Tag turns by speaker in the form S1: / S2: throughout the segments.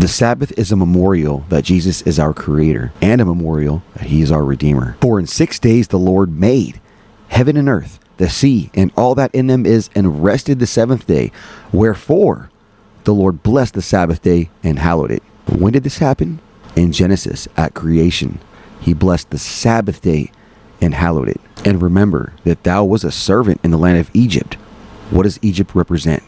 S1: The Sabbath is a memorial that Jesus is our creator and a memorial that he is our redeemer. For in 6 days the Lord made heaven and earth, the sea, and all that in them is, and rested the seventh day. Wherefore the Lord blessed the Sabbath day and hallowed it. When did this happen? In Genesis, at creation. He blessed the Sabbath day and hallowed it. And remember that thou was a servant in the land of Egypt. What does Egypt represent?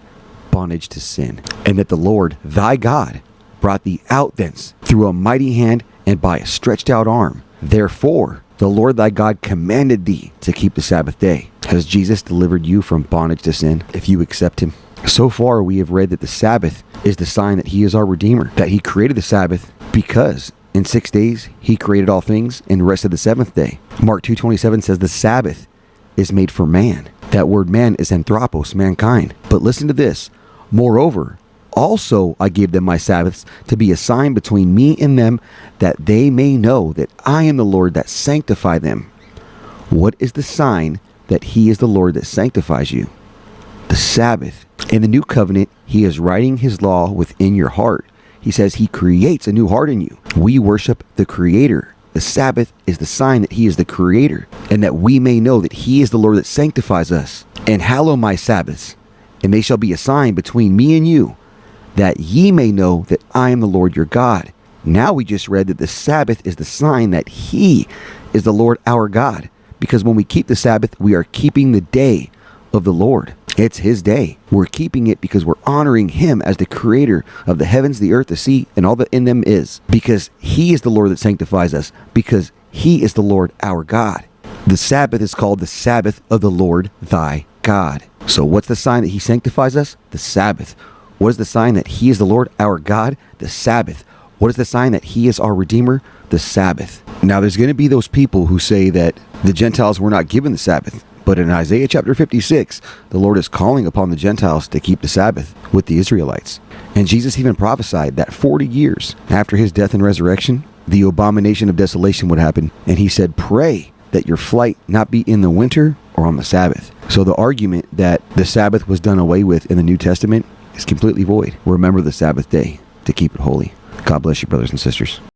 S1: Bondage to sin. And that the Lord thy God brought thee out thence through a mighty hand and by a stretched out arm. Therefore the Lord thy God commanded thee to keep the Sabbath day. Has Jesus delivered you from bondage to sin if you accept him? So far we have read that the Sabbath is the sign that he is our Redeemer, that he created the Sabbath because in 6 days he created all things and rested the seventh day. Mark 2:27 says the Sabbath is made for man. That word man is anthropos, mankind. But listen to this. Moreover, also I gave them my Sabbaths to be a sign between me and them, that they may know that I am the Lord that sanctify them. What is the sign that he is the Lord that sanctifies you? The Sabbath. In the new covenant, he is writing his law within your heart. He says he creates a new heart in you. We worship the Creator. The Sabbath is the sign that he is the Creator, and that we may know that he is the Lord that sanctifies us. And hallow my Sabbaths, and they shall be a sign between me and you, that ye may know that I am the Lord your God. Now we just read that the Sabbath is the sign that he is the Lord our God, because when we keep the Sabbath, we are keeping the day of the Lord. It's his day. We're keeping it because we're honoring him as the creator of the heavens, the earth, the sea, and all that in them is, because he is the Lord that sanctifies us, because he is the Lord our God. The Sabbath is called the Sabbath of the Lord thy God. So what's the sign that he sanctifies us? The Sabbath. What is the sign that he is the Lord our God? The Sabbath. What is the sign that he is our Redeemer? The Sabbath. Now there's going to be those people who say that the Gentiles were not given the Sabbath. But in Isaiah chapter 56, the Lord is calling upon the Gentiles to keep the Sabbath with the Israelites. And Jesus even prophesied that 40 years after his death and resurrection, the abomination of desolation would happen. And he said, pray that your flight not be in the winter or on the Sabbath. So the argument that the Sabbath was done away with in the New Testament is completely void. Remember the Sabbath day to keep it holy. God bless you, brothers and sisters.